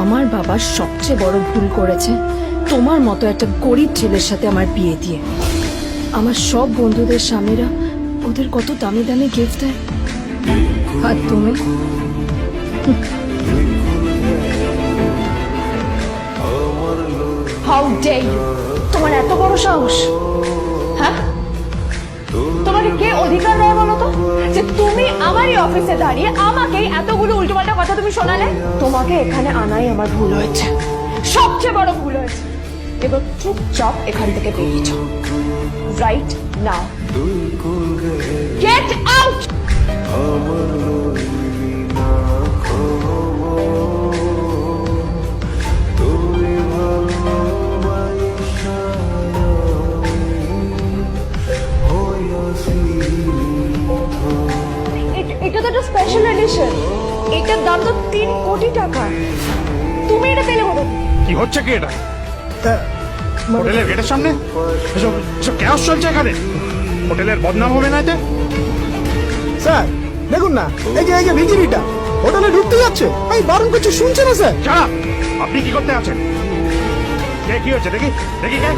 আমার বাবা সবচেয়ে বড় ভুল করেছে তোমার মতো একটা গরিব ছেলের সাথে আমার বিয়ে দিয়ে। আমার সব বন্ধুদের স্বামীরা ওদের কত দামি দামি গিফট দেয়, আর তুমি হাউ ডে ইউ, তোমার এত বড় সাহস? হ্যাঁ, তোমাকে কে অধিকার দেয় বলো তো যে তুমি আমারই অফিসে দাঁড়িয়ে আমাকে এতগুলো উল্টোপাল্টা কথা তুমি শোনালে? তোমাকে এখানে আনাই আমার ভুল হয়েছে, সবচেয়ে বড় ভুল হয়েছে। এবার চুপচাপ এখান থেকে বেরিয়ে যাও, রাইট নাও, গেট আউট। এটা তো একটা স্পেশাল এডিশন, এটার দাম তো 3 কোটি টাকা। তুমি এটা পেলে কোথা থেকে? কি হচ্ছে কি এটা? হোটেলের গেটের সামনে এসব ক্যাশ চলছে এখানে, হোটেলের বদনাম হবে না এতে? স্যার দেখুন না, এই যে ভিজিবিটা হোটেলে ঢুকতে যাচ্ছে, আমি বারণ করছি, শুনছে না স্যার? ছাড়া, আপনি কি করতে আছেন? কে কি হচ্ছে দেখি দেখি কে?